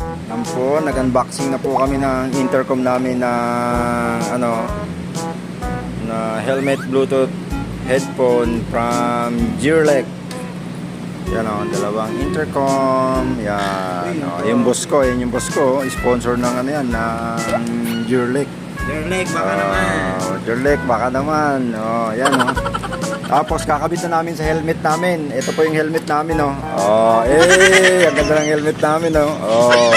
Yan po, nag-unboxing na po kami ng intercom namin na na helmet Bluetooth headphone from Gearlek. Yan o, dalawang intercom. Yan o, yung boss ko, sponsor ng ng Gearlek. Gearlek, baka naman. Gearlek, baka naman. O, yan o. Tapos kakabit na namin sa helmet namin. Ito po yung helmet namin, oh. Oh, ang ganda ng helmet namin, oh. Oh.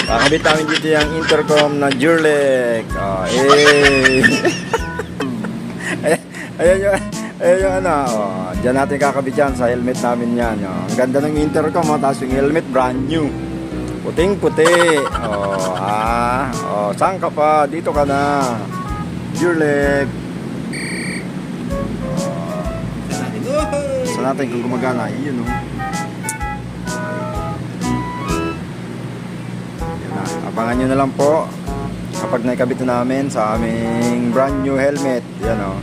Kakabit namin dito yung intercom na Gearlek. Oh, Ayan yung oh. Diyan natin kakabit yan sa helmet namin yan. Oh. Ang ganda ng intercom, oh. Tapos yung helmet brand new. Puting-puti. Oh, oh, saan ka pa? Dito ka na. Gearlek. Sa natin kung gumagana, yun o. Yan na. Abangan nyo na lang po kapag naikabit na namin sa aming brand new helmet. Yan o.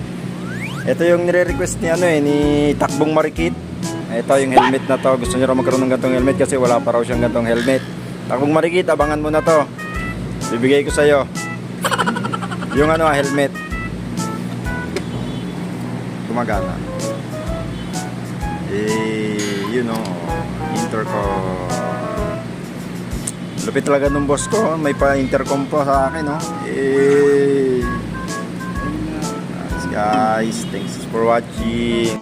Ito yung nire-request ni Takbong Marikit. Ito yung helmet na to. Gusto nyo raw magkaroon ng gantong helmet kasi wala pa raw siyang gantong helmet. Takbong Marikit, abangan mo na to. Bibigay ko sa'yo yung helmet. Gumagana. Yun o, intercom. Lupit talaga nung boss ko. May pa-intercom pa sa akin, no? Guys, thanks for watching.